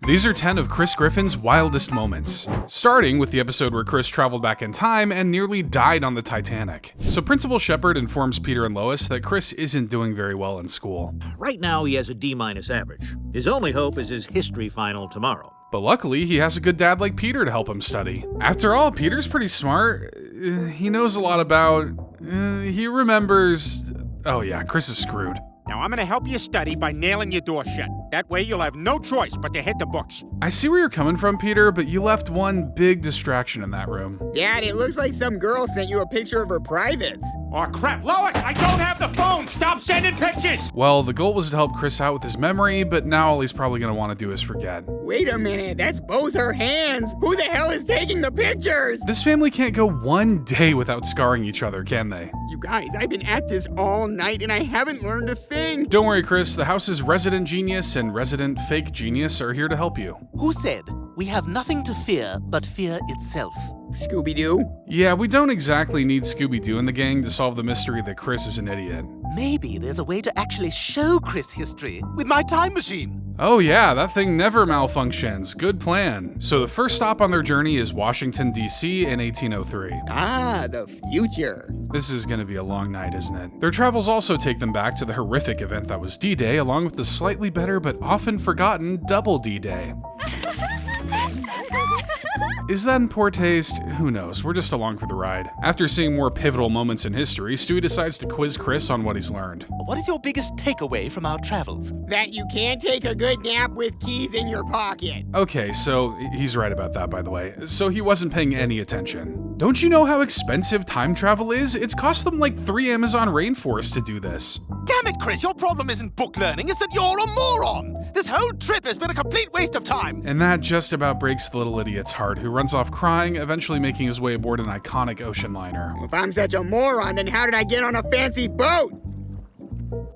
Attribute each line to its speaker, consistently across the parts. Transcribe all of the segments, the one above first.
Speaker 1: These are 10 of Chris Griffin's wildest moments, starting with the episode where Chris traveled back in time and nearly died on the Titanic. So Principal Shepard informs Peter and Lois that Chris isn't doing very well in school.
Speaker 2: Right now he has a D- average. His only hope is his history final tomorrow.
Speaker 1: But luckily, he has a good dad like Peter to help him study. After all, Peter's pretty smart. He knows a lot about... he remembers... Oh yeah, Chris is screwed.
Speaker 3: Now I'm gonna help you study by nailing your door shut. That way you'll have no choice but to hit the books.
Speaker 1: I see where you're coming from, Peter, but you left one big distraction in that room.
Speaker 4: Dad, it looks like some girl sent you a picture of her privates.
Speaker 3: Oh crap, Lois, I don't have the phone! Stop sending pictures!
Speaker 1: Well, the goal was to help Chris out with his memory, but now all he's probably gonna want to do is forget.
Speaker 4: Wait a minute, that's both her hands! Who the hell is taking the pictures?
Speaker 1: This family can't go one day without scarring each other, can they?
Speaker 4: You guys, I've been at this all night and I haven't learned a thing.
Speaker 1: Don't worry, Chris, the house's resident genius and resident fake genius are here to help you.
Speaker 5: Who said, "We have nothing to fear but fear itself"?
Speaker 4: Scooby-Doo?
Speaker 1: Yeah, we don't exactly need Scooby-Doo in the gang to solve the mystery that Chris is an idiot.
Speaker 5: Maybe there's a way to actually show Chris history with my time machine.
Speaker 1: Oh yeah, that thing never malfunctions. Good plan. So the first stop on their journey is Washington, D.C. in 1803.
Speaker 4: Ah, the future.
Speaker 1: This is gonna be a long night, isn't it? Their travels also take them back to the horrific event that was D-Day, along with the slightly better but often forgotten Double D-Day. Is that in poor taste? Who knows, we're just along for the ride. After seeing more pivotal moments in history, Stewie decides to quiz Chris on what he's learned.
Speaker 5: What is your biggest takeaway from our travels?
Speaker 4: That you can't take a good nap with keys in your pocket.
Speaker 1: Okay, so he's right about that, by the way. So he wasn't paying any attention. Don't you know how expensive time travel is? It's cost them like 3 Amazon rainforests to do this.
Speaker 5: Damn it, Chris, your problem isn't book learning, it's that you're a moron! This whole trip has been a complete waste of time!
Speaker 1: And that just about breaks the little idiot's heart, who runs off crying, eventually making his way aboard an iconic ocean liner.
Speaker 4: If I'm such a moron, then how did I get on a fancy boat?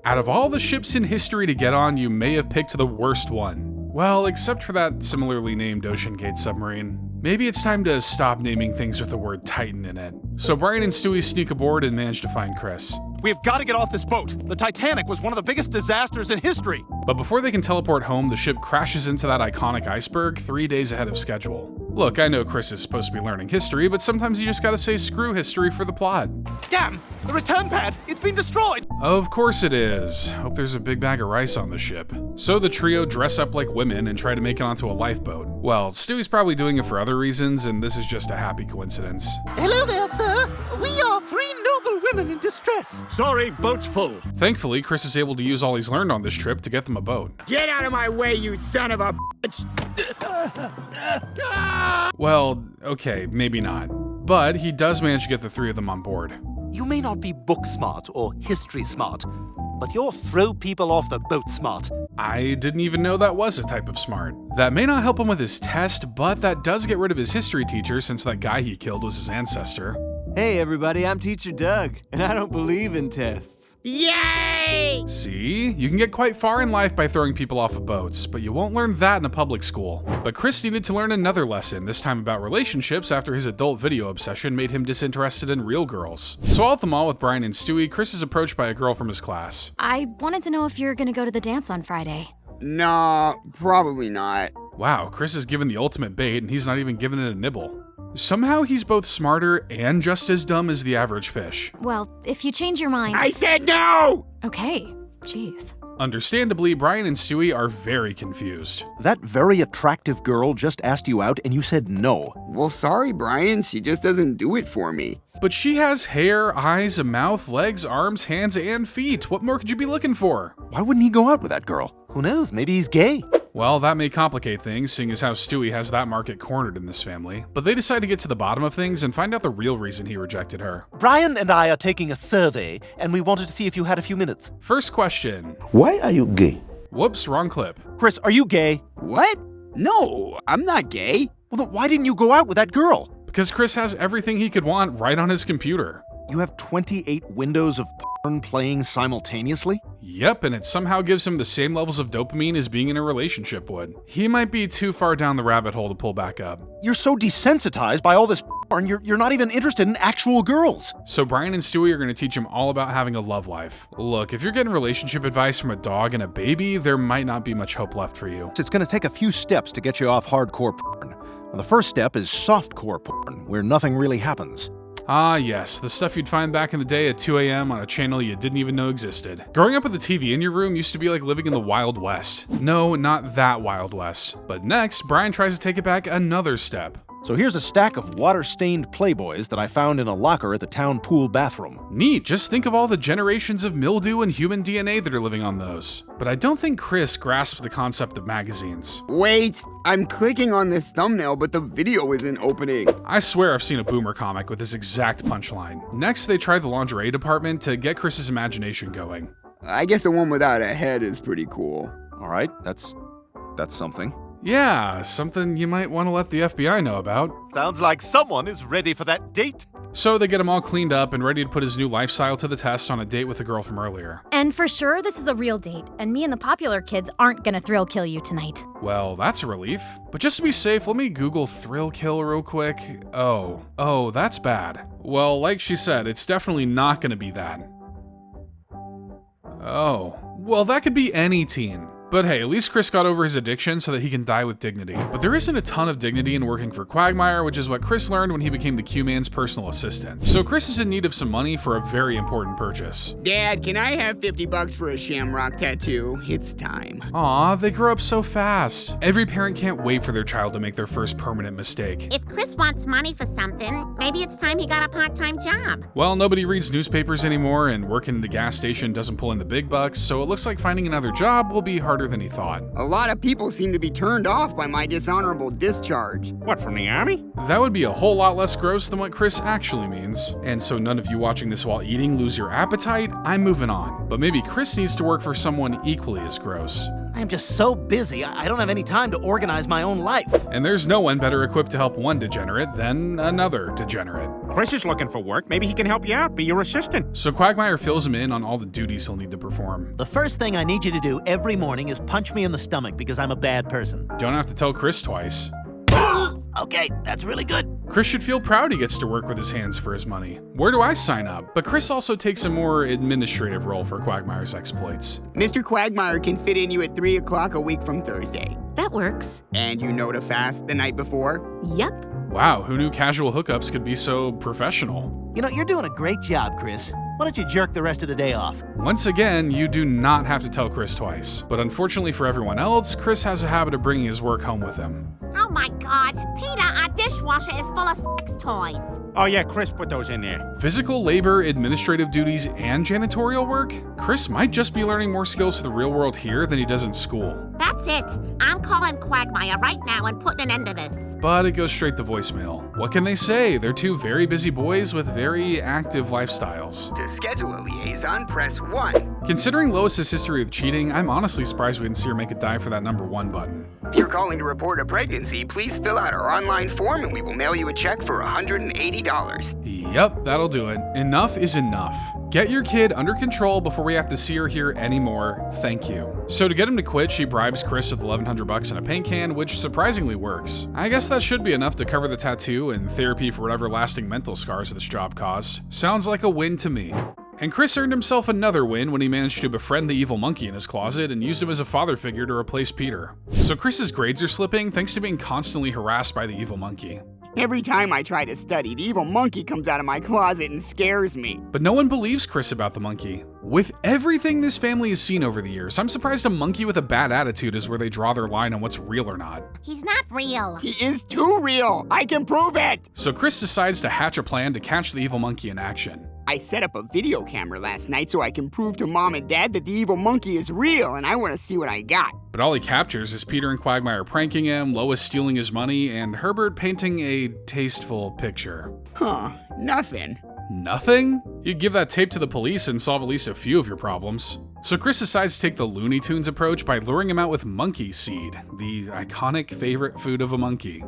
Speaker 1: Out of all the ships in history to get on, you may have picked the worst one. Well, except for that similarly named Ocean Gate submarine. Maybe it's time to stop naming things with the word Titan in it. So Brian and Stewie sneak aboard and manage to find Chris.
Speaker 6: We've got to get off this boat. The Titanic was one of the biggest disasters in history.
Speaker 1: But before they can teleport home, the ship crashes into that iconic iceberg 3 days ahead of schedule. Look, I know Chris is supposed to be learning history, but sometimes you just gotta say screw history for the plot.
Speaker 6: Damn! The return pad! It's been destroyed!
Speaker 1: Of course it is. Hope there's a big bag of rice on the ship. So the trio dress up like women and try to make it onto a lifeboat. Well, Stewie's probably doing it for other reasons, and this is just a happy coincidence.
Speaker 5: Hello there, sir. We are 3 noble women in distress.
Speaker 2: Sorry, boat's full.
Speaker 1: Thankfully, Chris is able to use all he's learned on this trip to get them a boat.
Speaker 4: Get out of my way, you son of a bitch!
Speaker 1: Well, okay, maybe not. But he does manage to get the 3 of them on board.
Speaker 5: You may not be book smart or history smart, but you're throw people off the boat smart.
Speaker 1: I didn't even know that was a type of smart. That may not help him with his test, but that does get rid of his history teacher since that guy he killed was his ancestor.
Speaker 7: Hey everybody, I'm Teacher Doug, and I don't believe in tests.
Speaker 4: Yay!
Speaker 1: See? You can get quite far in life by throwing people off of boats, but you won't learn that in a public school. But Chris needed to learn another lesson, this time about relationships after his adult video obsession made him disinterested in real girls. So all at the mall with Brian and Stewie, Chris is approached by a girl from his class.
Speaker 8: I wanted to know if you're gonna go to the dance on Friday.
Speaker 4: Nah, probably not.
Speaker 1: Wow, Chris is given the ultimate bait and he's not even given it a nibble. Somehow he's both smarter and just as dumb as the average fish.
Speaker 8: Well, if you change your mind...
Speaker 4: I said no!
Speaker 8: Okay, jeez.
Speaker 1: Understandably, Brian and Stewie are very confused.
Speaker 6: That very attractive girl just asked you out and you said no.
Speaker 4: Well, sorry, Brian, she just doesn't do it for me.
Speaker 1: But she has hair, eyes, a mouth, legs, arms, hands, and feet. What more could you be looking for?
Speaker 6: Why wouldn't he go out with that girl?
Speaker 5: Who knows, maybe he's gay.
Speaker 1: Well, that may complicate things, seeing as how Stewie has that market cornered in this family. But they decide to get to the bottom of things and find out the real reason he rejected her.
Speaker 5: Brian and I are taking a survey, and we wanted to see if you had a few minutes.
Speaker 1: First question.
Speaker 9: Why are you gay?
Speaker 1: Whoops, wrong clip.
Speaker 6: Chris, are you gay?
Speaker 4: What? No, I'm not gay.
Speaker 6: Well, then why didn't you go out with that girl?
Speaker 1: Because Chris has everything he could want right on his computer.
Speaker 6: You have 28 windows of porn playing simultaneously?
Speaker 1: Yep, and it somehow gives him the same levels of dopamine as being in a relationship would. He might be too far down the rabbit hole to pull back up.
Speaker 6: You're so desensitized by all this
Speaker 5: porn, you're not even interested in actual girls.
Speaker 1: So Brian and Stewie are going to teach him all about having a love life. Look, if you're getting relationship advice from a dog and a baby, there might not be much hope left for you.
Speaker 5: It's going to take a few steps to get you off hardcore porn. The first step is softcore porn, where nothing really happens.
Speaker 1: Ah yes, the stuff you'd find back in the day at 2 a.m. on a channel you didn't even know existed. Growing up with a TV in your room used to be like living in the Wild West. No, not that Wild West. But next, Brian tries to take it back another step.
Speaker 5: So here's a stack of water-stained Playboys that I found in a locker at the town pool bathroom.
Speaker 1: Neat, just think of all the generations of mildew and human DNA that are living on those. But I don't think Chris grasped the concept of magazines.
Speaker 4: Wait, I'm clicking on this thumbnail, but the video isn't opening.
Speaker 1: I swear I've seen a Boomer comic with this exact punchline. Next, they tried the lingerie department to get Chris's imagination going.
Speaker 4: I guess the one without a head is pretty cool.
Speaker 5: All right, that's something.
Speaker 1: Yeah, something you might want to let the FBI know about.
Speaker 6: Sounds like someone is ready for that date.
Speaker 1: So they get him all cleaned up and ready to put his new lifestyle to the test on a date with the girl from earlier.
Speaker 9: And for sure, this is a real date, and me and the popular kids aren't gonna thrill kill you tonight.
Speaker 1: Well, that's a relief. But just to be safe, let me Google thrill kill real quick. Oh, that's bad. Well, like she said, it's definitely not gonna be that. Oh, well, that could be any teen. But hey, at least Chris got over his addiction so that he can die with dignity. But there isn't a ton of dignity in working for Quagmire, which is what Chris learned when he became the Q-Man's personal assistant. So Chris is in need of some money for a very important purchase.
Speaker 4: Dad, can I have $50 for a shamrock tattoo? It's time.
Speaker 1: Aw, they grow up so fast. Every parent can't wait for their child to make their first permanent mistake.
Speaker 10: If Chris wants money for something, maybe it's time he got a part-time job.
Speaker 1: Well, nobody reads newspapers anymore, and working at a gas station doesn't pull in the big bucks, so it looks like finding another job will be harder than he thought.
Speaker 4: A lot of people seem to be turned off by my dishonorable discharge.
Speaker 3: What, from the army?
Speaker 1: That would be a whole lot less gross than what Chris actually means. And so none of you watching this while eating lose your appetite, I'm moving on. But maybe Chris needs to work for someone equally as gross.
Speaker 11: I am just so busy, I don't have any time to organize my own life.
Speaker 1: And there's no one better equipped to help one degenerate than another degenerate.
Speaker 3: Chris is looking for work. Maybe he can help you out, be your assistant.
Speaker 1: So Quagmire fills him in on all the duties he'll need to perform.
Speaker 11: The first thing I need you to do every morning is punch me in the stomach because I'm a bad person.
Speaker 1: Don't have to tell Chris twice.
Speaker 11: Okay, that's really good.
Speaker 1: Chris should feel proud he gets to work with his hands for his money. Where do I sign up? But Chris also takes a more administrative role for Quagmire's exploits.
Speaker 4: Mr. Quagmire can fit in you at 3 o'clock a week from Thursday.
Speaker 8: That works.
Speaker 4: And you know to fast the night before?
Speaker 8: Yep.
Speaker 1: Wow, who knew casual hookups could be so professional?
Speaker 11: You know, you're doing a great job, Chris. Why don't you jerk the rest of the day off?
Speaker 1: Once again, you do not have to tell Chris twice. But unfortunately for everyone else, Chris has a habit of bringing his work home with him.
Speaker 10: Oh my God, Peter, our dishwasher is full of sex toys.
Speaker 3: Oh yeah, Chris put those in there.
Speaker 1: Physical labor, administrative duties, and janitorial work? Chris might just be learning more skills for the real world here than he does in school.
Speaker 10: That's it. I'm calling Quagmire right now and putting an end to this.
Speaker 1: But it goes straight to voicemail. What can they say? They're two very busy boys with very active lifestyles.
Speaker 4: To schedule a liaison, press 1.
Speaker 1: Considering Lois's history with cheating, I'm honestly surprised we didn't see her make a dive for that number 1 button.
Speaker 4: If you're calling to report a pregnancy, please fill out our online form and we will mail you a check for $180.
Speaker 1: Yep, that'll do it. Enough is enough. Get your kid under control before we have to see her here anymore. Thank you. So to get him to quit, she bribes Chris with $1,100 in a paint can, which surprisingly works. I guess that should be enough to cover the tattoo and therapy for whatever lasting mental scars this job caused. Sounds like a win to me. And Chris earned himself another win when he managed to befriend the evil monkey in his closet and used him as a father figure to replace Peter. So Chris's grades are slipping thanks to being constantly harassed by the evil monkey.
Speaker 4: Every time I try to study, the evil monkey comes out of my closet and scares me.
Speaker 1: But no one believes Chris about the monkey. With everything this family has seen over the years, I'm surprised a monkey with a bad attitude is where they draw their line on what's real or not.
Speaker 10: He's not real.
Speaker 4: He is too real. I can prove it.
Speaker 1: So Chris decides to hatch a plan to catch the evil monkey in action.
Speaker 4: I set up a video camera last night so I can prove to Mom and Dad that the evil monkey is real, and I want to see what I got.
Speaker 1: But all he captures is Peter and Quagmire pranking him, Lois stealing his money, and Herbert painting a tasteful picture.
Speaker 4: Huh, nothing.
Speaker 1: Nothing? You'd give that tape to the police and solve at least a few of your problems. So Chris decides to take the Looney Tunes approach by luring him out with monkey seed, the iconic favorite food of a monkey.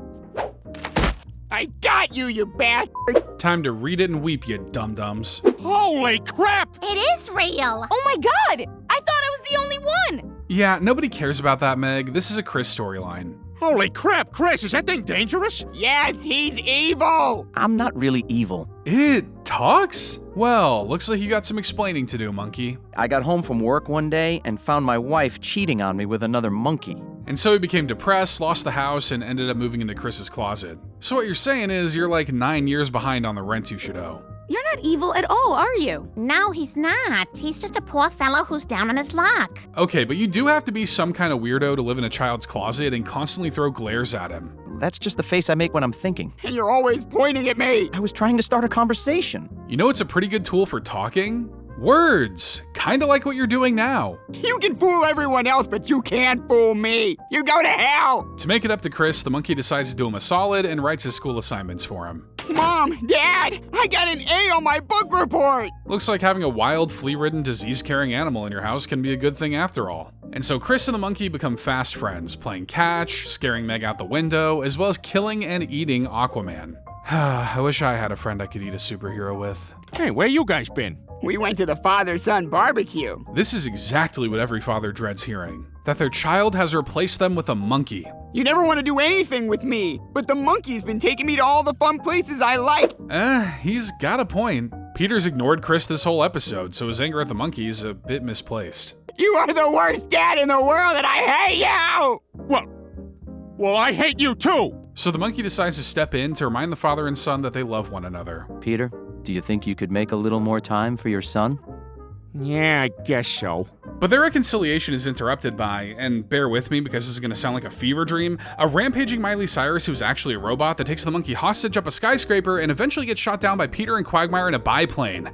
Speaker 4: I got you, you bastard!
Speaker 1: Time to read it and weep, you dum-dums.
Speaker 3: Holy crap!
Speaker 10: It is real.
Speaker 9: Oh my God! I thought I was the only one!
Speaker 1: Yeah, nobody cares about that, Meg. This is a Chris storyline.
Speaker 3: Holy crap, Chris, is that thing dangerous?
Speaker 4: Yes, he's evil!
Speaker 7: I'm not really evil.
Speaker 1: It talks? Well, looks like you got some explaining to do, monkey.
Speaker 7: I got home from work one day and found my wife cheating on me with another monkey.
Speaker 1: And so he became depressed, lost the house, and ended up moving into Chris's closet. So what you're saying is you're like 9 years behind on the rent you should owe.
Speaker 10: You're not evil at all, are you? No, he's not. He's just a poor fellow who's down on his luck.
Speaker 1: Okay, but you do have to be some kind of weirdo to live in a child's closet and constantly throw glares at him.
Speaker 7: That's just the face I make when I'm thinking.
Speaker 4: And you're always pointing at me!
Speaker 7: I was trying to start a conversation.
Speaker 1: You know what's a pretty good tool for talking? Words! Kinda like what you're doing now.
Speaker 4: You can fool everyone else, but you can't fool me! You go to hell!
Speaker 1: To make it up to Chris, the monkey decides to do him a solid and writes his school assignments for him.
Speaker 4: Mom! Dad! I got an A on my book report!
Speaker 1: Looks like having a wild, flea-ridden, disease-carrying animal in your house can be a good thing after all. And so Chris and the monkey become fast friends, playing catch, scaring Meg out the window, as well as killing and eating Aquaman. I wish I had a friend I could eat a superhero with.
Speaker 3: Hey, where you guys been?
Speaker 4: We went to the father-son barbecue.
Speaker 1: This is exactly what every father dreads hearing. That their child has replaced them with a monkey.
Speaker 4: You never want to do anything with me, but the monkey's been taking me to all the fun places I like.
Speaker 1: He's got a point. Peter's ignored Chris this whole episode, so his anger at the monkey is a bit misplaced.
Speaker 4: You are the worst dad in the world and I hate you!
Speaker 3: Well, I hate you too!
Speaker 1: So the monkey decides to step in to remind the father and son that they love one another.
Speaker 7: Peter, do you think you could make a little more time for your son?
Speaker 3: Yeah, I guess so.
Speaker 1: But their reconciliation is interrupted by, and bear with me because this is going to sound like a fever dream, a rampaging Miley Cyrus who's actually a robot that takes the monkey hostage up a skyscraper and eventually gets shot down by Peter and Quagmire in a biplane.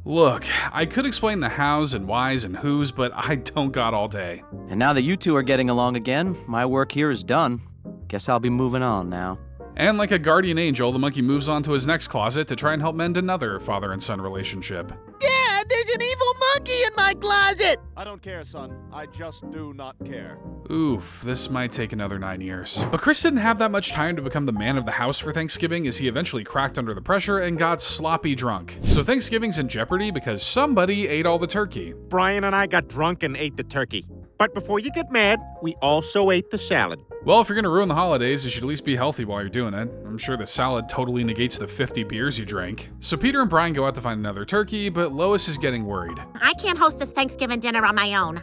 Speaker 1: Look, I could explain the hows and whys and whos, but I don't got all day.
Speaker 7: And now that you two are getting along again, my work here is done. Guess I'll be moving on now.
Speaker 1: And like a guardian angel, the monkey moves on to his next closet to try and help mend another father and son relationship.
Speaker 11: Dad, there's an evil monkey in my closet!
Speaker 6: I don't care, son. I just do not care.
Speaker 1: Oof, this might take another 9 years. But Chris didn't have that much time to become the man of the house for Thanksgiving as he eventually cracked under the pressure and got sloppy drunk. So Thanksgiving's in jeopardy because somebody ate all the turkey.
Speaker 3: Brian and I got drunk and ate the turkey. But before you get mad, we also ate the salad.
Speaker 1: Well, if you're gonna ruin the holidays, you should at least be healthy while you're doing it. I'm sure the salad totally negates the 50 beers you drank. So Peter and Brian go out to find another turkey, but Lois is getting worried.
Speaker 10: I can't host this Thanksgiving dinner on my own.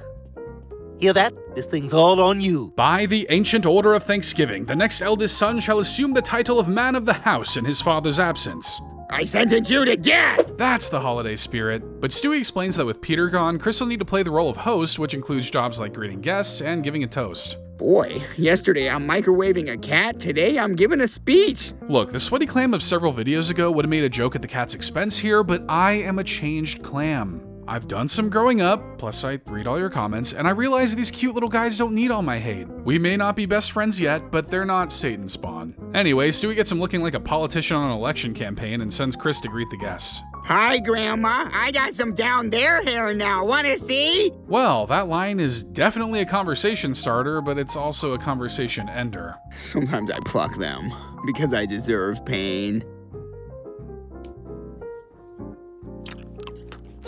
Speaker 11: Hear that? This thing's all on you.
Speaker 1: By the ancient order of Thanksgiving, the next eldest son shall assume the title of man of the house in his father's absence.
Speaker 4: I sentence you to death!
Speaker 1: That's the holiday spirit. But Stewie explains that with Peter gone, Chris will need to play the role of host, which includes jobs like greeting guests and giving a toast.
Speaker 4: Boy, yesterday I'm microwaving a cat, today I'm giving a speech.
Speaker 1: Look, the sweaty clam of several videos ago would have made a joke at the cat's expense here, but I am a changed clam. I've done some growing up, plus I read all your comments, and I realize these cute little guys don't need all my hate. We may not be best friends yet, but they're not Satan's spawn. Anyway, Stewie gets him looking like a politician on an election campaign and sends Chris to greet the guests.
Speaker 4: Hi, Grandma. I got some down there hair now. Wanna see?
Speaker 1: Well, that line is definitely a conversation starter, but it's also a conversation ender.
Speaker 4: Sometimes I pluck them, because I deserve pain.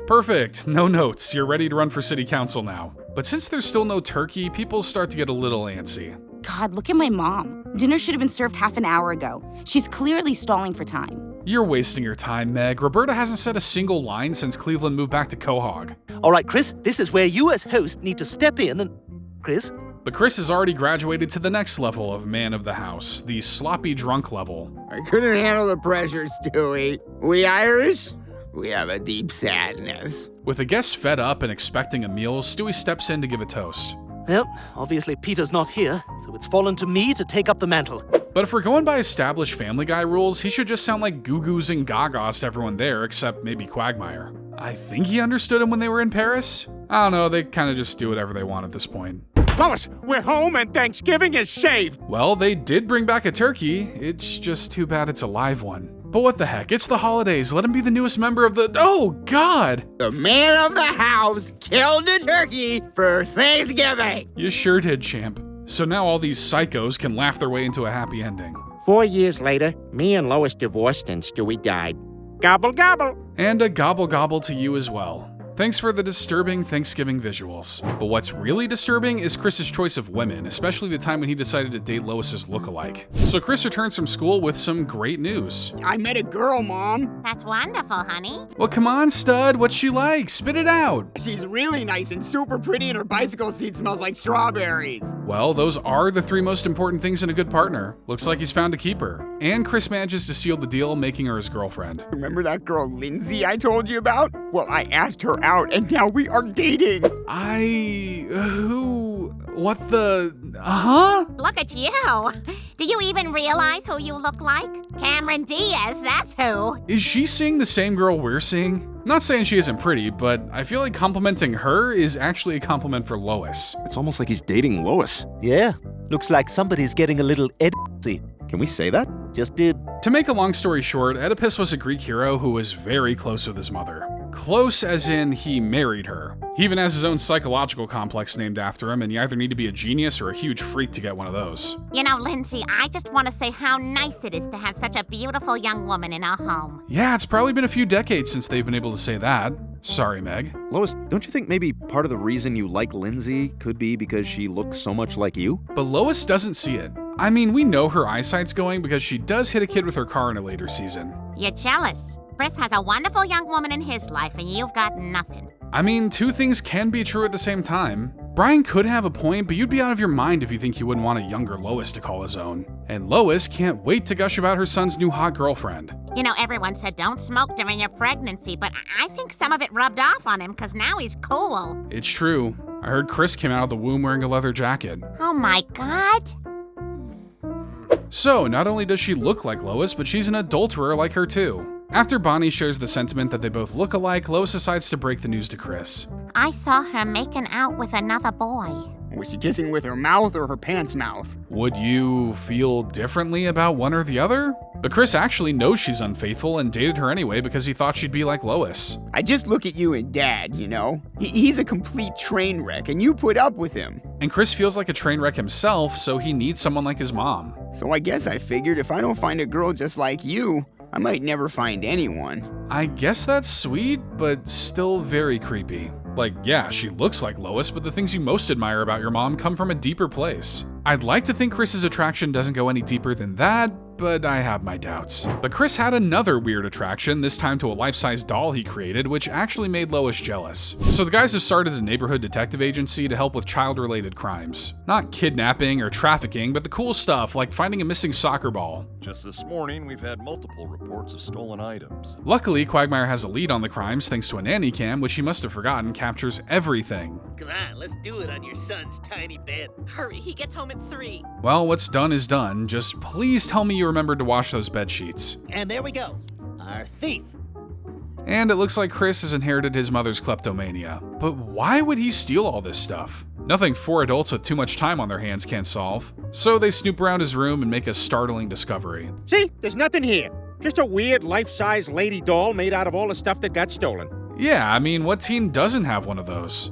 Speaker 1: Perfect, no notes, you're ready to run for city council now. But since there's still no turkey, people start to get a little antsy.
Speaker 12: God, look at my mom. Dinner should have been served half an hour ago. She's clearly stalling for time.
Speaker 1: You're wasting your time, Meg. Roberta hasn't said a single line since Cleveland moved back to Quahog.
Speaker 11: All right, Chris, this is where you as host need to step in and... Chris?
Speaker 1: But Chris has already graduated to the next level of man of the house, the sloppy drunk level.
Speaker 4: I couldn't handle the pressure, Stewie. We Irish? We have a deep sadness.
Speaker 1: With the guests fed up and expecting a meal, Stewie steps in to give a toast.
Speaker 11: Well, obviously Peter's not here, so it's fallen to me to take up the mantle.
Speaker 1: But if we're going by established Family Guy rules, he should just sound like Goo Goos and Gagas to everyone there, except maybe Quagmire. I think he understood him when they were in Paris? I don't know, they kind of just do whatever they want at this point.
Speaker 3: Lois, we're home and Thanksgiving is saved.
Speaker 1: Well, they did bring back a turkey. It's just too bad it's a live one. But what the heck, it's the holidays. Let him be the newest member of the... Oh, God!
Speaker 4: The man of the house killed a turkey for Thanksgiving!
Speaker 1: You sure did, champ. So now all these psychos can laugh their way into a happy ending.
Speaker 3: 4 years later, me and Lois divorced and Stewie died. Gobble, gobble.
Speaker 1: And a gobble gobble to you as well. Thanks for the disturbing Thanksgiving visuals. But what's really disturbing is Chris's choice of women, especially the time when he decided to date Lois's lookalike. So Chris returns from school with some great news.
Speaker 4: I met a girl, Mom.
Speaker 10: That's wonderful, honey.
Speaker 1: Well, come on, stud, what's she like? Spit it out.
Speaker 4: She's really nice and super pretty, and her bicycle seat smells like strawberries.
Speaker 1: Well, those are the 3 most important things in a good partner. Looks like he's found a keeper. And Chris manages to seal the deal, making her his girlfriend.
Speaker 4: Remember that girl Lindsay I told you about? Well, I asked her out, and now we are dating.
Speaker 1: What the,
Speaker 10: Look at you. Do you even realize who you look like? Cameron Diaz, that's who.
Speaker 1: Is she seeing the same girl we're seeing? Not saying she isn't pretty, but I feel like complimenting her is actually a compliment for Lois.
Speaker 5: It's almost like he's dating Lois.
Speaker 11: Yeah, looks like somebody's getting a little edgy.
Speaker 5: Can we say that?
Speaker 11: Just did.
Speaker 1: To make a long story short, Oedipus was a Greek hero who was very close with his mother. Close as in he married her. He even has his own psychological complex named after him, and you either need to be a genius or a huge freak to get one of those.
Speaker 10: You know, Lindsay, I just want to say how nice it is to have such a beautiful young woman in our home.
Speaker 1: Yeah, it's probably been a few decades since they've been able to say that. Sorry, Meg.
Speaker 5: Lois, don't you think maybe part of the reason you like Lindsay could be because she looks so much like you?
Speaker 1: But Lois doesn't see it. I mean, we know her eyesight's going because she does hit a kid with her car in a later season.
Speaker 10: You're jealous. Chris has a wonderful young woman in his life, and you've got nothing.
Speaker 1: I mean, 2 things can be true at the same time. Brian could have a point, but you'd be out of your mind if you think he wouldn't want a younger Lois to call his own. And Lois can't wait to gush about her son's new hot girlfriend.
Speaker 10: You know, everyone said don't smoke during your pregnancy, but I think some of it rubbed off on him because now he's cool.
Speaker 1: It's true. I heard Chris came out of the womb wearing a leather jacket.
Speaker 10: Oh my God.
Speaker 1: So, not only does she look like Lois, but she's an adulterer like her too. After Bonnie shares the sentiment that they both look alike, Lois decides to break the news to Chris.
Speaker 10: I saw her making out with another boy.
Speaker 4: Was she kissing with her mouth or her pants mouth?
Speaker 1: Would you feel differently about one or the other? But Chris actually knows she's unfaithful and dated her anyway because he thought she'd be like Lois.
Speaker 4: I just look at you and Dad, you know? He's a complete train wreck, and you put up with him.
Speaker 1: And Chris feels like a train wreck himself, so he needs someone like his mom.
Speaker 4: So I guess I figured if I don't find a girl just like you, I might never find anyone.
Speaker 1: I guess that's sweet, but still very creepy. Like, yeah, she looks like Lois, but the things you most admire about your mom come from a deeper place. I'd like to think Chris's attraction doesn't go any deeper than that, but I have my doubts. But Chris had another weird attraction, this time to a life-size doll he created, which actually made Lois jealous. So the guys have started a neighborhood detective agency to help with child-related crimes. Not kidnapping or trafficking, but the cool stuff, like finding a missing soccer ball.
Speaker 13: Just this morning, we've had multiple reports of stolen items.
Speaker 1: Luckily, Quagmire has a lead on the crimes thanks to a nanny cam, which he must have forgotten captures everything.
Speaker 14: Come on, let's do it on your son's tiny bed.
Speaker 15: Hurry, he gets home at 3.
Speaker 1: Well, what's done is done. Just please tell me you remembered to wash those bed sheets.
Speaker 14: And there we go, our thief.
Speaker 1: And it looks like Chris has inherited his mother's kleptomania. But why would he steal all this stuff? Nothing 4 adults with too much time on their hands can't solve. So they snoop around his room and make a startling discovery.
Speaker 3: See, there's nothing here. Just a weird life-size lady doll made out of all the stuff that got stolen.
Speaker 1: Yeah, I mean, what teen doesn't have one of those?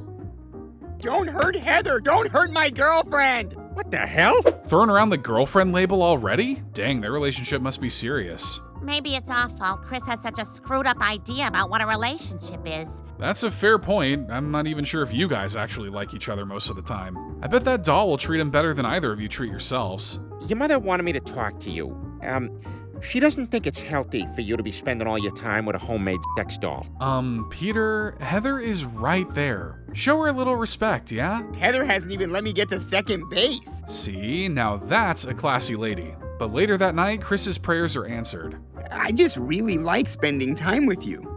Speaker 4: Don't hurt Heather! Don't hurt my girlfriend!
Speaker 3: What the hell?
Speaker 1: Throwing around the girlfriend label already? Dang, their relationship must be serious.
Speaker 10: Maybe it's our fault Chris has such a screwed up idea about what a relationship is.
Speaker 1: That's a fair point. I'm not even sure if you guys actually like each other most of the time. I bet that doll will treat him better than either of you treat yourselves.
Speaker 3: Your mother wanted me to talk to you. She doesn't think it's healthy for you to be spending all your time with a homemade sex doll.
Speaker 1: Peter, Heather is right there. Show her a little respect, yeah?
Speaker 4: Heather hasn't even let me get to second base.
Speaker 1: See, now that's a classy lady. But later that night, Chris's prayers are answered.
Speaker 4: I just really like spending time with you.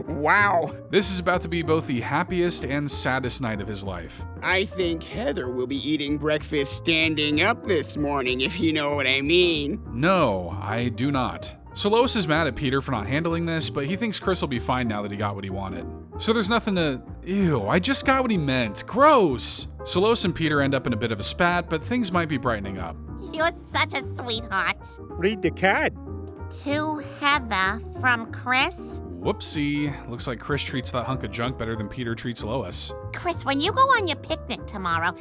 Speaker 4: Wow.
Speaker 1: This is about to be both the happiest and saddest night of his life.
Speaker 4: I think Heather will be eating breakfast standing up this morning, if you know what I mean.
Speaker 1: No, I do not. So Lois is mad at Peter for not handling this, but he thinks Chris will be fine now that he got what he wanted. So there's nothing to... Ew, I just got what he meant. Gross! So Lois and Peter end up in a bit of a spat, but things might be brightening up.
Speaker 10: You're such a sweetheart.
Speaker 3: Read the card.
Speaker 10: To Heather from Chris.
Speaker 1: Whoopsie. Looks like Chris treats that hunk of junk better than Peter treats Lois.
Speaker 10: Chris, when you go on your picnic tomorrow,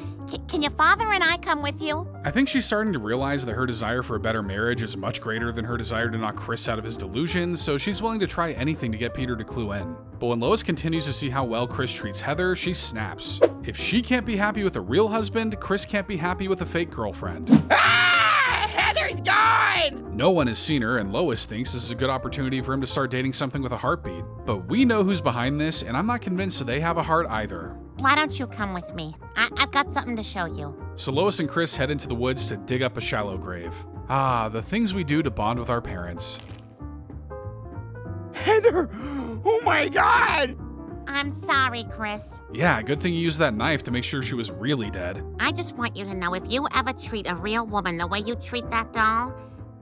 Speaker 10: can your father and I come with you?
Speaker 1: I think she's starting to realize that her desire for a better marriage is much greater than her desire to knock Chris out of his delusions, so she's willing to try anything to get Peter to clue in. But when Lois continues to see how well Chris treats Heather, she snaps. If she can't be happy with a real husband, Chris can't be happy with a fake girlfriend.
Speaker 4: Heather's gone!
Speaker 1: No one has seen her, and Lois thinks this is a good opportunity for him to start dating something with a heartbeat. But we know who's behind this, and I'm not convinced they have a heart either.
Speaker 10: Why don't you come with me? I've got something to show you.
Speaker 1: So Lois and Chris head into the woods to dig up a shallow grave. Ah, the things we do to bond with our parents.
Speaker 4: Heather! Oh my god!
Speaker 10: I'm sorry, Chris.
Speaker 1: Yeah, good thing you used that knife to make sure she was really dead.
Speaker 10: I just want you to know, if you ever treat a real woman the way you treat that doll,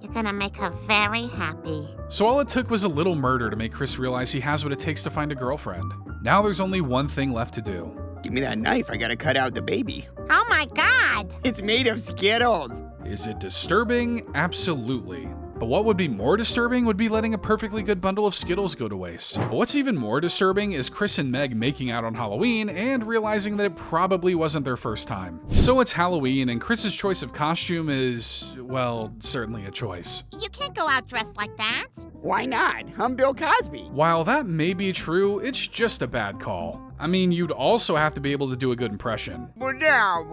Speaker 10: you're gonna make her very happy.
Speaker 1: So all it took was a little murder to make Chris realize he has what it takes to find a girlfriend. Now there's only one thing left to do.
Speaker 4: Give me that knife, I gotta cut out the baby.
Speaker 10: Oh my god!
Speaker 4: It's made of Skittles.
Speaker 1: Is it disturbing? Absolutely. But what would be more disturbing would be letting a perfectly good bundle of Skittles go to waste. But what's even more disturbing is Chris and Meg making out on Halloween and realizing that it probably wasn't their first time. So it's Halloween, and Chris's choice of costume is, well, certainly a choice.
Speaker 10: You can't go out dressed like that.
Speaker 4: Why not? I'm Bill Cosby.
Speaker 1: While that may be true, it's just a bad call. I mean, you'd also have to be able to do a good impression.
Speaker 4: Yeah.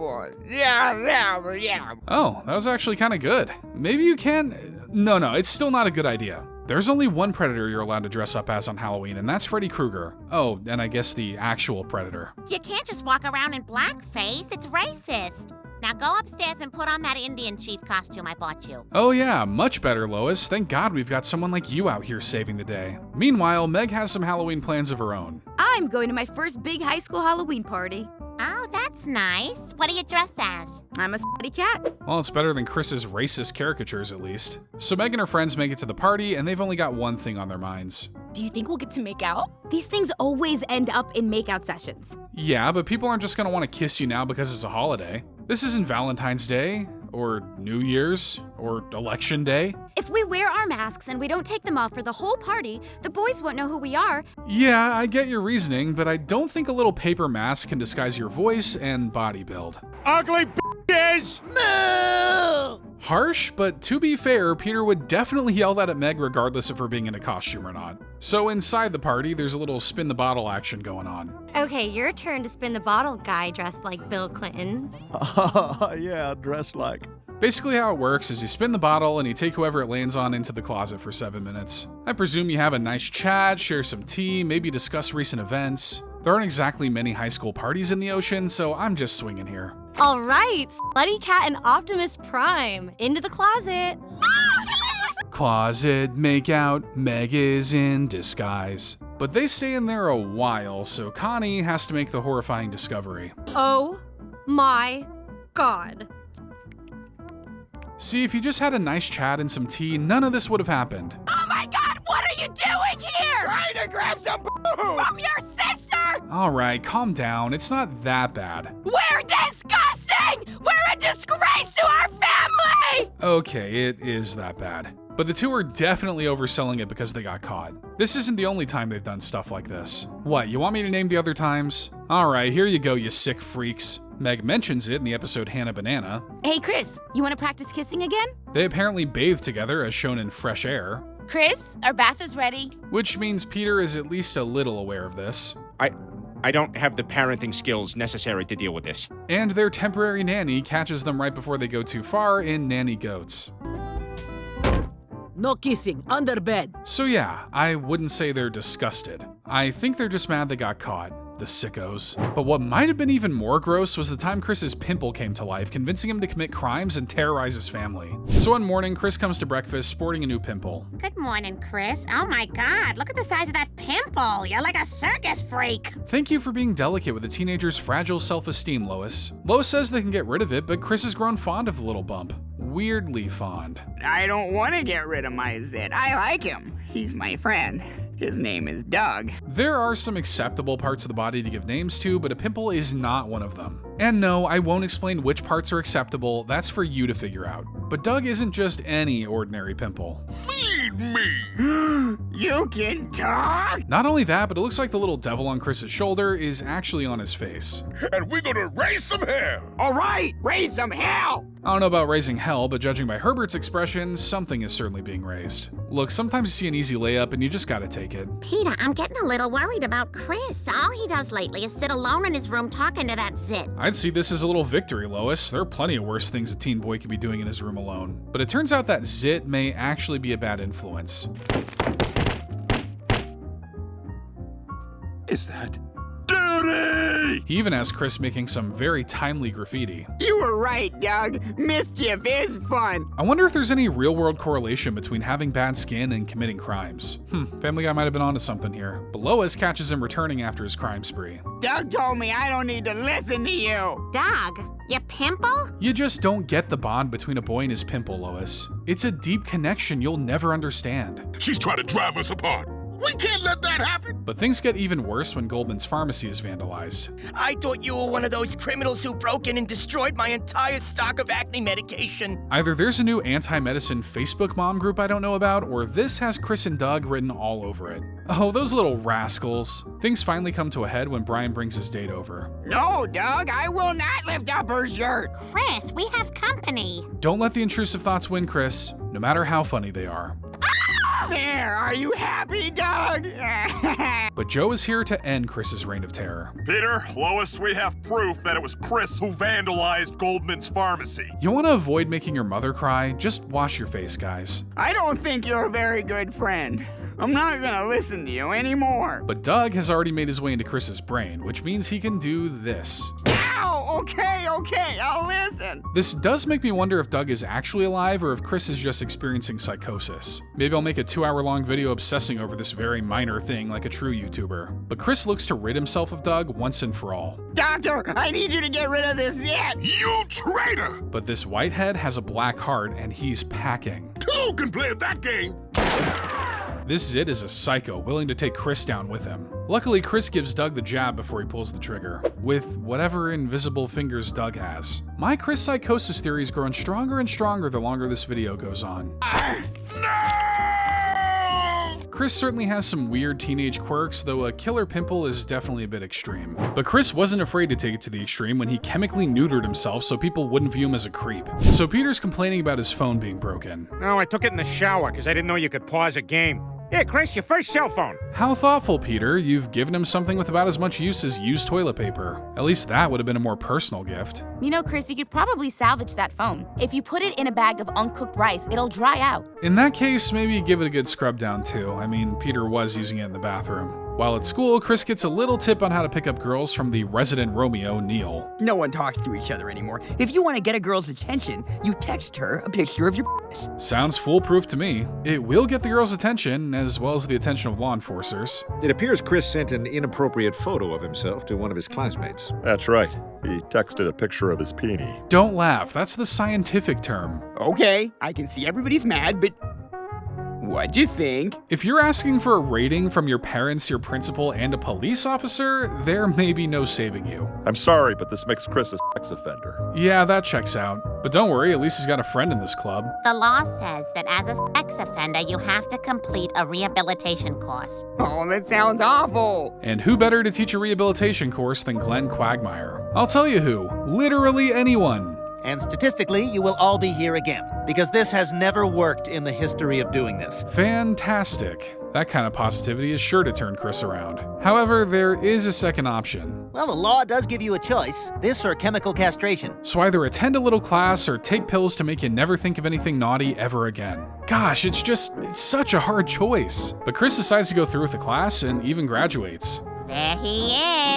Speaker 1: Oh, that was actually kind of good. Maybe you can... No, it's still not a good idea. There's only one predator you're allowed to dress up as on Halloween, and that's Freddy Krueger. Oh, and I guess the actual predator.
Speaker 10: You can't just walk around in blackface. It's racist. Now go upstairs and put on that Indian chief costume I bought you.
Speaker 1: Oh yeah, much better, Lois. Thank God we've got someone like you out here saving the day. Meanwhile, Meg has some Halloween plans of her own.
Speaker 12: I'm going to my first big high school Halloween party.
Speaker 10: Oh, that's nice. What are you dressed as?
Speaker 12: I'm a sweaty cat.
Speaker 1: Well, it's better than Chris's racist caricatures, at least. So Meg and her friends make it to the party, and they've only got one thing on their minds.
Speaker 15: Do you think we'll get to make out?
Speaker 12: These things always end up in makeout sessions.
Speaker 1: Yeah, but people aren't just gonna want to kiss you now because it's a holiday. This isn't Valentine's Day, or New Year's, or Election Day.
Speaker 8: If we wear our masks and we don't take them off for the whole party, the boys won't know who we are.
Speaker 1: Yeah, I get your reasoning, but I don't think a little paper mask can disguise your voice and body build.
Speaker 6: Ugly bitches!
Speaker 10: Moo!
Speaker 1: Harsh, but to be fair, Peter would definitely yell that at Meg regardless of her being in a costume or not. So inside the party, there's a little spin the bottle action going on.
Speaker 8: Okay, your turn to spin the bottle, guy dressed like Bill Clinton.
Speaker 5: Yeah, dressed like.
Speaker 1: Basically how it works is you spin the bottle and you take whoever it lands on into the closet for 7 minutes. I presume you have a nice chat, share some tea, maybe discuss recent events. There aren't exactly many high school parties in the ocean, so I'm just swinging here.
Speaker 8: All right, Slutty Cat and Optimus Prime, into the closet.
Speaker 1: Closet makeout, Meg is in disguise. But they stay in there a while, so Connie has to make the horrifying discovery.
Speaker 8: Oh my God.
Speaker 1: See, if you just had a nice chat and some tea, none of this would have happened.
Speaker 10: Oh my God, what are you doing here?
Speaker 4: Trying to grab some
Speaker 10: From your sister?
Speaker 1: Alright, calm down, it's not that bad.
Speaker 10: We're disgusting! We're a disgrace to our family!
Speaker 1: Okay, it is that bad. But the two are definitely overselling it because they got caught. This isn't the only time they've done stuff like this. What, you want me to name the other times? Alright, here you go, you sick freaks. Meg mentions it in the episode Hannah Banana.
Speaker 12: Hey, Chris, you want to practice kissing again?
Speaker 1: They apparently bathe together as shown in Fresh Air.
Speaker 12: Chris, our bath is ready.
Speaker 1: Which means Peter is at least a little aware of this.
Speaker 3: I don't have the parenting skills necessary to deal with this.
Speaker 1: And their temporary nanny catches them right before they go too far in Nanny Goats.
Speaker 15: No kissing, under bed.
Speaker 1: So yeah, I wouldn't say they're disgusted. I think they're just mad they got caught. The sickos. But what might have been even more gross was the time Chris's pimple came to life, convincing him to commit crimes and terrorize his family. So one morning, Chris comes to breakfast sporting a new pimple.
Speaker 10: Good morning, Chris. Oh my God, look at the size of that pimple. You're like a circus freak.
Speaker 1: Thank you for being delicate with a teenager's fragile self-esteem, Lois. Lois says they can get rid of it, but Chris has grown fond of the little bump. Weirdly fond.
Speaker 4: I don't want to get rid of my zit. I like him. He's my friend. His name is Doug.
Speaker 1: There are some acceptable parts of the body to give names to, but a pimple is not one of them. And no, I won't explain which parts are acceptable, that's for you to figure out. But Doug isn't just any ordinary pimple.
Speaker 4: Feed me! You can talk?
Speaker 1: Not only that, but it looks like the little devil on Chris's shoulder is actually on his face.
Speaker 4: And we're gonna raise some hell! Alright, raise some hell!
Speaker 1: I don't know about raising hell, but judging by Herbert's expression, something is certainly being raised. Look, sometimes you see an easy layup and you just gotta take it.
Speaker 10: Peter, I'm getting a little worried about Chris. All he does lately is sit alone in his room talking to that zit.
Speaker 1: I'd see this as a little victory, Lois. There are plenty of worse things a teen boy could be doing in his room alone. But it turns out that zit may actually be a bad influence.
Speaker 6: Is that duty?
Speaker 1: He even has Chris making some very timely graffiti.
Speaker 4: You were right, Doug. Mischief is fun.
Speaker 1: I wonder if there's any real-world correlation between having bad skin and committing crimes. Family Guy might have been onto something here. But Lois catches him returning after his crime spree.
Speaker 4: Doug told me I don't need to listen to you.
Speaker 10: Doug, you pimple?
Speaker 1: You just don't get the bond between a boy and his pimple, Lois. It's a deep connection you'll never understand.
Speaker 4: She's trying to drive us apart. We can't let that happen!
Speaker 1: But things get even worse when Goldman's pharmacy is vandalized.
Speaker 16: I thought you were one of those criminals who broke in and destroyed my entire stock of acne medication.
Speaker 1: Either there's a new anti-medicine Facebook mom group I don't know about, or this has Chris and Doug written all over it. Oh, those little rascals. Things finally come to a head when Brian brings his date over.
Speaker 4: No, Doug, I will not lift up her shirt.
Speaker 10: Chris, we have company.
Speaker 1: Don't let the intrusive thoughts win, Chris, no matter how funny they are.
Speaker 4: There, are you happy, Doug?
Speaker 1: But Joe is here to end Chris's reign of terror.
Speaker 6: Peter, Lois, we have proof that it was Chris who vandalized Goldman's pharmacy.
Speaker 1: You want to avoid making your mother cry? Just wash your face, guys.
Speaker 4: I don't think you're a very good friend. I'm not gonna listen to you anymore.
Speaker 1: But Doug has already made his way into Chris's brain, which means he can do this.
Speaker 4: Ow! Okay, I'll listen.
Speaker 1: This does make me wonder if Doug is actually alive or if Chris is just experiencing psychosis. Maybe I'll make a 2-hour-long video obsessing over this very minor thing like a true YouTuber. But Chris looks to rid himself of Doug once and for all.
Speaker 4: Doctor, I need you to get rid of this zit! You traitor!
Speaker 1: But this whitehead has a black heart and he's packing.
Speaker 4: Two can play at that game!
Speaker 1: This zit is a psycho, willing to take Chris down with him. Luckily, Chris gives Doug the jab before he pulls the trigger, with whatever invisible fingers Doug has. My Chris psychosis theory is growing stronger and stronger the longer this video goes on. Chris certainly has some weird teenage quirks, though a killer pimple is definitely a bit extreme. But Chris wasn't afraid to take it to the extreme when he chemically neutered himself so people wouldn't view him as a creep. So Peter's complaining about his phone being broken.
Speaker 3: No, I took it in the shower because I didn't know you could pause a game. Here, Chris, your first cell phone.
Speaker 1: How thoughtful, Peter. You've given him something with about as much use as used toilet paper. At least that would have been a more personal gift.
Speaker 12: You know, Chris, you could probably salvage that phone. If you put it in a bag of uncooked rice, it'll dry out.
Speaker 1: In that case, maybe give it a good scrub down too. I mean, Peter was using it in the bathroom. While at school, Chris gets a little tip on how to pick up girls from the resident Romeo, Neil.
Speaker 17: No one talks to each other anymore. If you want to get a girl's attention, you text her a picture of your penis.
Speaker 1: Sounds foolproof to me. It will get the girl's attention, as well as the attention of law enforcers.
Speaker 18: It appears Chris sent an inappropriate photo of himself to one of his classmates.
Speaker 13: That's right. He texted a picture of his peenie.
Speaker 1: Don't laugh, that's the scientific term.
Speaker 4: Okay, I can see everybody's mad, but what'd you think?
Speaker 1: If you're asking for a rating from your parents, your principal, and a police officer, there may be no saving you.
Speaker 13: I'm sorry, but this makes Chris a sex offender.
Speaker 1: Yeah, that checks out. But don't worry, at least he's got a friend in this club.
Speaker 10: The law says that as a sex offender, you have to complete a rehabilitation course.
Speaker 4: Oh, that sounds awful.
Speaker 1: And who better to teach a rehabilitation course than Glenn Quagmire? I'll tell you who. Literally anyone.
Speaker 11: And statistically, you will all be here again, because this has never worked in the history of doing this.
Speaker 1: Fantastic. That kind of positivity is sure to turn Chris around. However, there is a second option.
Speaker 11: Well, the law does give you a choice. This or chemical castration.
Speaker 1: So either attend a little class or take pills to make you never think of anything naughty ever again. Gosh, it's such a hard choice. But Chris decides to go through with the class and even graduates.
Speaker 10: There he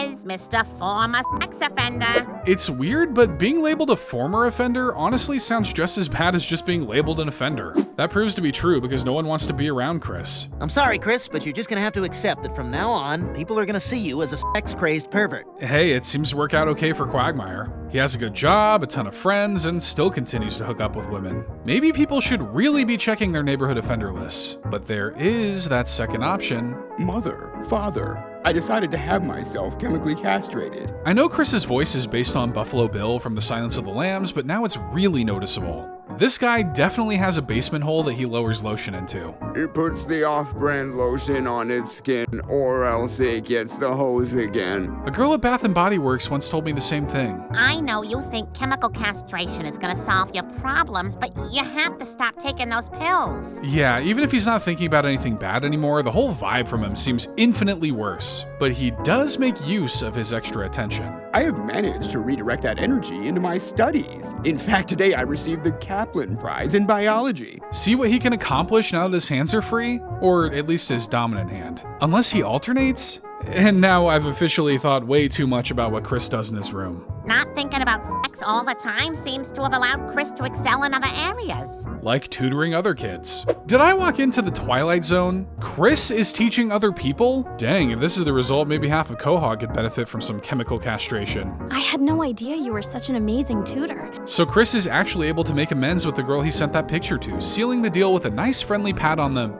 Speaker 10: is, Mr. Former Sex Offender.
Speaker 1: It's weird, but being labeled a former offender honestly sounds just as bad as just being labeled an offender. That proves to be true because no one wants to be around Chris.
Speaker 11: I'm sorry, Chris, but you're just gonna have to accept that from now on, people are gonna see you as a sex-crazed pervert.
Speaker 1: Hey, it seems to work out okay for Quagmire. He has a good job, a ton of friends, and still continues to hook up with women. Maybe people should really be checking their neighborhood offender lists. But there is that second option.
Speaker 19: Mother, father, I decided to have myself chemically castrated.
Speaker 1: I know Chris's voice is based on Buffalo Bill from The Silence of the Lambs, but now it's really noticeable. This guy definitely has a basement hole that he lowers lotion into.
Speaker 20: It puts the off-brand lotion on its skin, or else it gets the hose again.
Speaker 1: A girl at Bath & Body Works once told me the same thing.
Speaker 10: I know you think chemical castration is gonna solve your problems, but you have to stop taking those pills.
Speaker 1: Yeah, even if he's not thinking about anything bad anymore, the whole vibe from him seems infinitely worse. But he does make use of his extra attention.
Speaker 19: I have managed to redirect that energy into my studies. In fact, today I received the Kaplan Prize in biology.
Speaker 1: See what he can accomplish now that his hands are free? Or at least his dominant hand. Unless he alternates? And now I've officially thought way too much about what Chris does in his room.
Speaker 10: Not thinking about sex all the time seems to have allowed Chris to excel in other areas.
Speaker 1: Like tutoring other kids. Did I walk into the Twilight Zone? Chris is teaching other people? Dang, if this is the result, maybe half of Quahog could benefit from some chemical castration.
Speaker 9: I had no idea you were such an amazing tutor.
Speaker 1: So Chris is actually able to make amends with the girl he sent that picture to, sealing the deal with a nice friendly pat on the...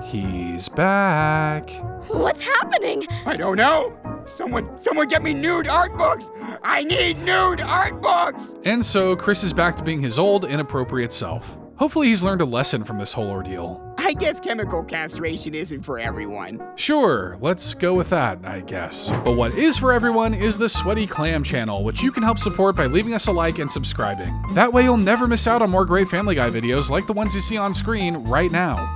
Speaker 1: He's back.
Speaker 9: What's happening?
Speaker 19: I don't know. Someone get me nude art books. I need nude art books.
Speaker 1: And so Chris is back to being his old, inappropriate self. Hopefully he's learned a lesson from this whole ordeal.
Speaker 19: I guess chemical castration isn't for everyone.
Speaker 1: Sure, let's go with that, I guess. But what is for everyone is the Sweaty Clam channel, which you can help support by leaving us a like and subscribing. That way you'll never miss out on more great Family Guy videos like the ones you see on screen right now.